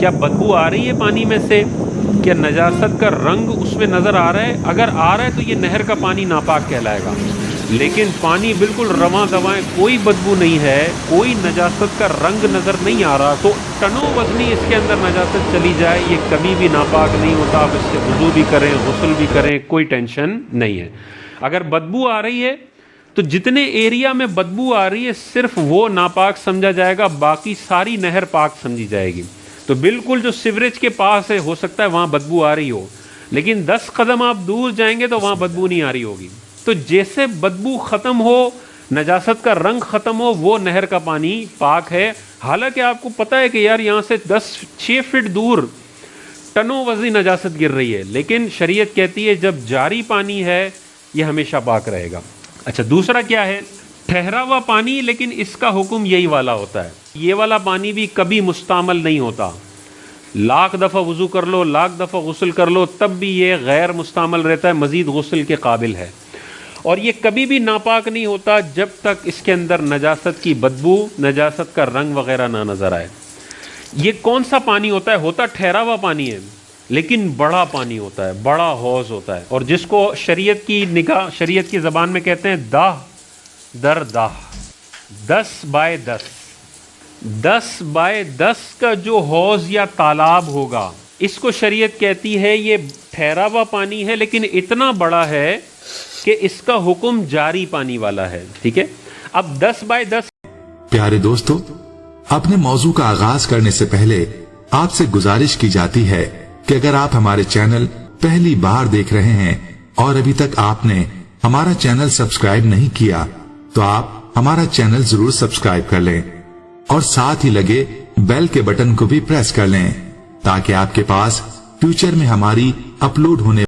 کیا بدبو آ رہی ہے پانی میں سے؟ کیا نجاست کا رنگ اس میں نظر آ رہا ہے؟ اگر آ رہا ہے تو یہ نہر کا پانی ناپاک کہلائے گا۔ لیکن پانی بالکل رواں دوائیں، کوئی بدبو نہیں ہے، کوئی نجاست کا رنگ نظر نہیں آ رہا، تو ٹنوں وزنی اس کے اندر نجاست چلی جائے، یہ کبھی بھی ناپاک نہیں ہوتا۔ آپ اس سے وضو بھی کریں، غسل بھی کریں، کوئی ٹینشن نہیں ہے۔ اگر بدبو آ رہی ہے تو جتنے ایریا میں بدبو آ رہی ہے صرف وہ ناپاک سمجھا جائے گا، باقی ساری نہر پاک سمجھی جائے گی۔ تو بالکل جو سیوریج کے پاس ہے، ہو سکتا ہے وہاں بدبو آ رہی ہو، لیکن 10 قدم آپ دور جائیں گے تو وہاں بدبو نہیں آ رہی ہوگی۔ تو جیسے بدبو ختم ہو، نجاست کا رنگ ختم ہو، وہ نہر کا پانی پاک ہے۔ حالانکہ آپ کو پتہ ہے کہ یار یہاں سے 6 فٹ دور ٹنوں وزنی نجاست گر رہی ہے، لیکن شریعت کہتی ہے جب جاری پانی ہے یہ ہمیشہ پاک رہے گا۔ اچھا، دوسرا کیا ہے؟ ٹھہرا ہوا پانی، لیکن اس کا حکم یہی والا ہوتا ہے۔ یہ والا پانی بھی کبھی مستعمل نہیں ہوتا، لاکھ دفعہ وضو کر لو، لاکھ دفعہ غسل کر لو، تب بھی یہ غیر مستعمل رہتا ہے، مزید غسل کے قابل ہے۔ اور یہ کبھی بھی ناپاک نہیں ہوتا جب تک اس کے اندر نجاست کی بدبو، نجاست کا رنگ وغیرہ نہ نظر آئے۔ یہ کون سا پانی ہوتا ہے؟ ہوتا ٹھہرا ہوا پانی ہے، لیکن بڑا پانی ہوتا ہے، بڑا حوض ہوتا ہے، اور جس کو شریعت کی نگاہ، شریعت کی زبان میں کہتے ہیں داہ در داہ، 10 بائے 10۔ 10 بائے 10 کا جو حوض یا تالاب ہوگا، اس کو شریعت کہتی ہے یہ ٹھہرا ہوا پانی ہے، لیکن اتنا بڑا ہے کہ اس کا حکم جاری پانی والا ہے۔ ٹھیک ہے، اب 10 بائے 10۔ پیارے دوستو، اپنے موضوع کا آغاز کرنے سے پہلے آپ سے گزارش کی جاتی ہے کہ اگر آپ ہمارے چینل پہلی بار دیکھ رہے ہیں اور ابھی تک آپ نے ہمارا چینل سبسکرائب نہیں کیا تو آپ ہمارا چینل ضرور سبسکرائب کر لیں اور ساتھ ہی لگے بیل کے بٹن کو بھی پریس کر لیں تاکہ آپ کے پاس فیوچر میں ہماری اپلوڈ ہونے